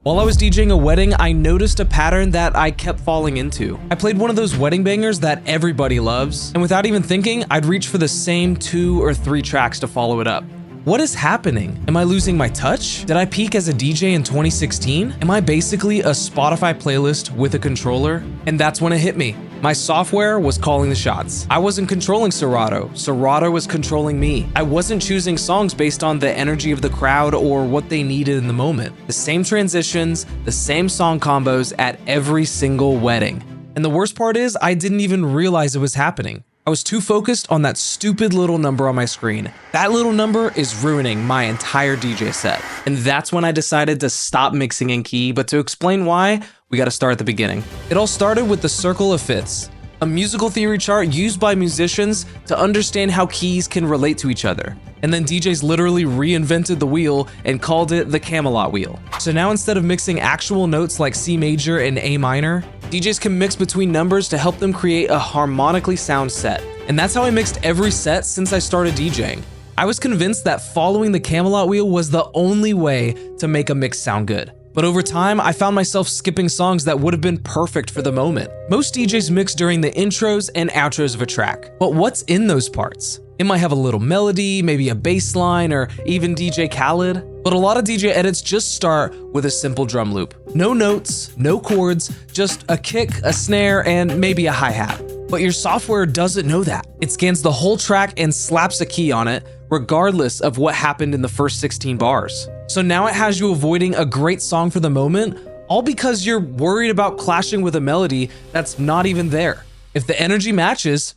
While I was DJing a wedding, I noticed a pattern that I kept falling into. I played one of those wedding bangers that everybody loves, and without even thinking, I'd reach for the same 2 or 3 tracks to follow it up. What is happening? Am I losing my touch? Did I peak as a DJ in 2016? Am I basically a Spotify playlist with a controller? And that's when it hit me. My software was calling the shots. I wasn't controlling Serato. Serato was controlling me. I wasn't choosing songs based on the energy of the crowd or what they needed in the moment. The same transitions, the same song combos at every single wedding. And the worst part is, I didn't even realize it was happening. I was too focused on that stupid little number on my screen. That little number is ruining my entire DJ set. And that's when I decided to stop mixing in key, but to explain why, we gotta start at the beginning. It all started with the circle of fifths, a musical theory chart used by musicians to understand how keys can relate to each other. And then DJs literally reinvented the wheel and called it the Camelot wheel. So now instead of mixing actual notes like C major and A minor, DJs can mix between numbers to help them create a harmonically sound set. And that's how I mixed every set since I started DJing. I was convinced that following the Camelot wheel was the only way to make a mix sound good. But over time, I found myself skipping songs that would have been perfect for the moment. Most DJs mix during the intros and outros of a track. But what's in those parts? It might have a little melody, maybe a bass line, or even DJ Khaled. But a lot of DJ edits just start with a simple drum loop. No notes, no chords, just a kick, a snare, and maybe a hi-hat. But your software doesn't know that. It scans the whole track and slaps a key on it, regardless of what happened in the first 16 bars. So now it has you avoiding a great song for the moment, all because you're worried about clashing with a melody that's not even there. If the energy matches,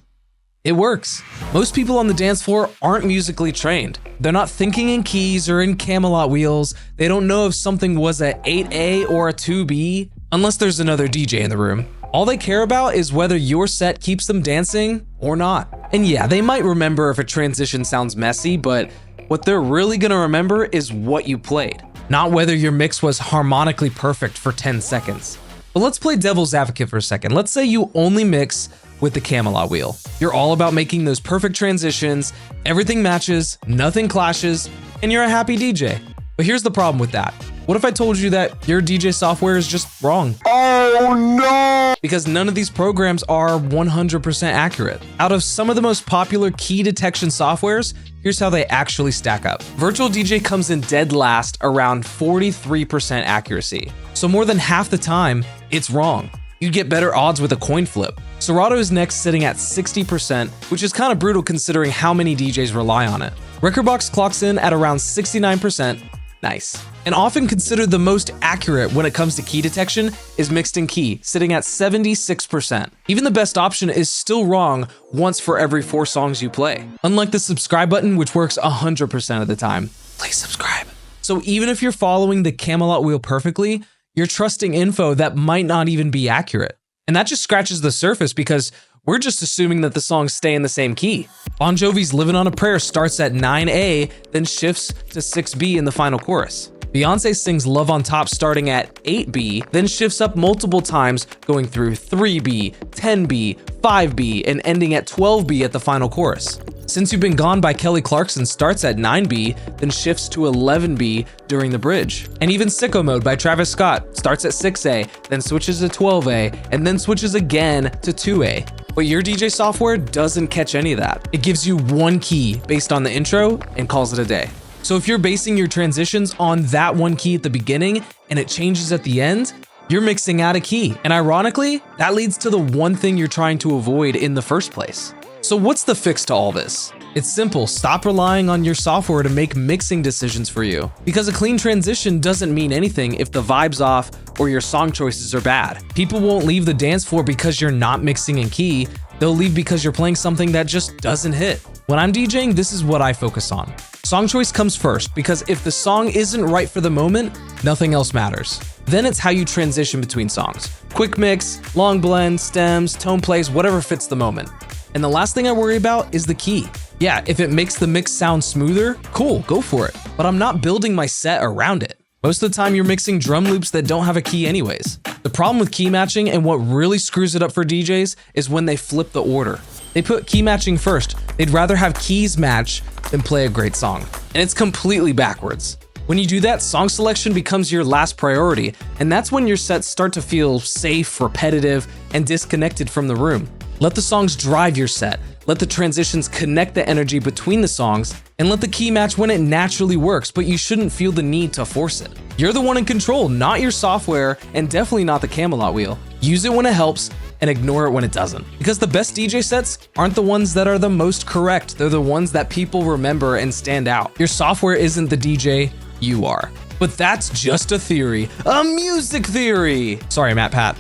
it works. Most people on the dance floor aren't musically trained. They're not thinking in keys or in Camelot wheels. They don't know if something was a 8A or a 2B, unless there's another DJ in the room. All they care about is whether your set keeps them dancing or not. And yeah, they might remember if a transition sounds messy, but what they're really gonna remember is what you played, not whether your mix was harmonically perfect for 10 seconds. But let's play devil's advocate for a second. Let's say you only mix with the Camelot wheel. You're all about making those perfect transitions, everything matches, nothing clashes, and you're a happy DJ. But here's the problem with that. What if I told you that your DJ software is just wrong? Oh no! Because none of these programs are 100% accurate. Out of some of the most popular key detection softwares, here's how they actually stack up. Virtual DJ comes in dead last, around 43% accuracy. So more than half the time, it's wrong. You'd get better odds with a coin flip. Serato is next, sitting at 60%, which is kind of brutal considering how many DJs rely on it. Rekordbox clocks in at around 69%. Nice. And often considered the most accurate when it comes to key detection is mixed in key, sitting at 76%. Even the best option is still wrong once for every 4 songs you play. Unlike the subscribe button, which works 100% of the time. Please subscribe. So even if you're following the Camelot wheel perfectly, you're trusting info that might not even be accurate. And that just scratches the surface because we're just assuming that the songs stay in the same key. Bon Jovi's Living on a Prayer starts at 9A, then shifts to 6B in the final chorus. Beyonce sings Love on Top starting at 8B, then shifts up multiple times, going through 3B, 10B, 5B, and ending at 12B at the final chorus. Since You've Been Gone by Kelly Clarkson starts at 9B, then shifts to 11B during the bridge. And even Sicko Mode by Travis Scott starts at 6A, then switches to 12A, and then switches again to 2A. But your DJ software doesn't catch any of that. It gives you one key based on the intro and calls it a day. So if you're basing your transitions on that one key at the beginning and it changes at the end, you're mixing out a key. And ironically, that leads to the one thing you're trying to avoid in the first place. So what's the fix to all this? It's simple. Stop relying on your software to make mixing decisions for you. Because a clean transition doesn't mean anything if the vibe's off or your song choices are bad. People won't leave the dance floor because you're not mixing in key. They'll leave because you're playing something that just doesn't hit. When I'm DJing, this is what I focus on. Song choice comes first because if the song isn't right for the moment, nothing else matters. Then it's how you transition between songs. Quick mix, long blend, stems, tone plays, whatever fits the moment. And the last thing I worry about is the key. Yeah, if it makes the mix sound smoother, cool, go for it. But I'm not building my set around it. Most of the time you're mixing drum loops that don't have a key anyways. The problem with key matching and what really screws it up for DJs is when they flip the order. They put key matching first. They'd rather have keys match than play a great song. And it's completely backwards. When you do that, song selection becomes your last priority, and that's when your sets start to feel safe, repetitive, and disconnected from the room. Let the songs drive your set. Let the transitions connect the energy between the songs, and let the key match when it naturally works, but you shouldn't feel the need to force it. You're the one in control, not your software, and definitely not the Camelot wheel. Use it when it helps, and ignore it when it doesn't. Because the best DJ sets aren't the ones that are the most correct, they're the ones that people remember and stand out. Your software isn't the DJ, you are. But that's just a theory. A music theory! Sorry, Matt Pat.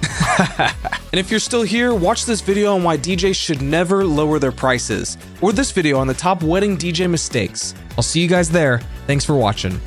And if you're still here, watch this video on why DJs should never lower their prices, or this video on the top wedding DJ mistakes. I'll see you guys there. Thanks for watching.